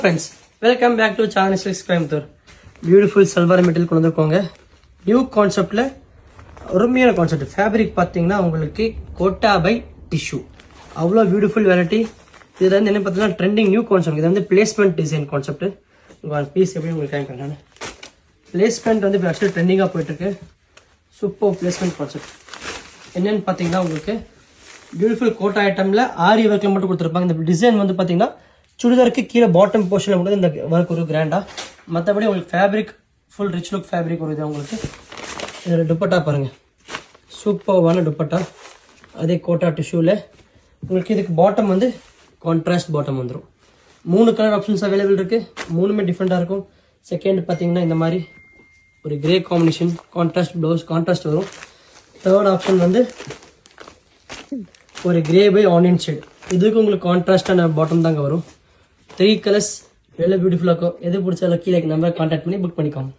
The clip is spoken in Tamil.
Friends welcome back to channel six Coimbatore. Beautiful salwar material கொண்டு வந்திருக்கோங்க. நியூ கான்செப்டில் அருமையான கான்செப்ட். ஃபேப்ரிக் பார்த்தீங்கன்னா உங்களுக்கு கோட்டா பை டிஷ்யூ, அவ்வளோ பியூட்டிஃபுல் வெரைட்டி. இதில் வந்து என்ன பார்த்தீங்கன்னா ட்ரெண்டிங் நியூ கான்செப்ட். இது வந்து பிளேஸ்மெண்ட் டிசைன் கான்செப்ட். உங்கள் பீஸ் எப்படி உங்களுக்கு காமிக்கிறேன் நான். பிளேஸ்மெண்ட் வந்து இப்போ ஆக்சுவலி ட்ரெண்டிங்காக போயிட்டுருக்கு. Super placement concept. என்னென்னு பார்த்தீங்கன்னா உங்களுக்கு பியூட்டிஃபுல் கோட்டா ஐட்டமில் ஆரி ஒர்க்கில் மட்டும் கொடுத்துருப்பாங்க. இந்த டிசைன் வந்து பார்த்தீங்கன்னா சுடிதாருக்கு கீழே பாட்டம் போர்ஷனில் மட்டும் இந்த ஒர்க் ஒரு கிராண்டாக, மற்றபடி உங்களுக்கு fabric full rich look fabric ஒரு இது. உங்களுக்கு இதில் துப்பட்டா பாருங்கள், சூப்பர்வான துப்பட்டா. அதே கோட்டா டிஷ்யூவில் உங்களுக்கு இதுக்கு பாட்டம் வந்து கான்ட்ராஸ்ட் பாட்டம் வந்துடும். 3 கலர் ஆப்ஷன்ஸ் அவைலபிள் இருக்குது. 3மே டிஃப்ரெண்ட்டாக இருக்கும். செகண்ட் பார்த்தீங்கன்னா இந்த மாதிரி ஒரு grey combination contrast blouse contrast வரும். தேர்ட் ஆப்ஷன் வந்து ஒரு கிரே பை ஆனியன் ஷேட். இதுக்கு உங்களுக்கு கான்ட்ராஸ்டான பாட்டம் தாங்க வரும். 3 கலர்ஸ் எவ்வளோ பியூட்டிஃபுல்லாக இருக்கும். எது பிடிச்சாலும் கீழே நம்பர் கான்டாக்ட் பண்ணி புக் பண்ணிக்கோங்க.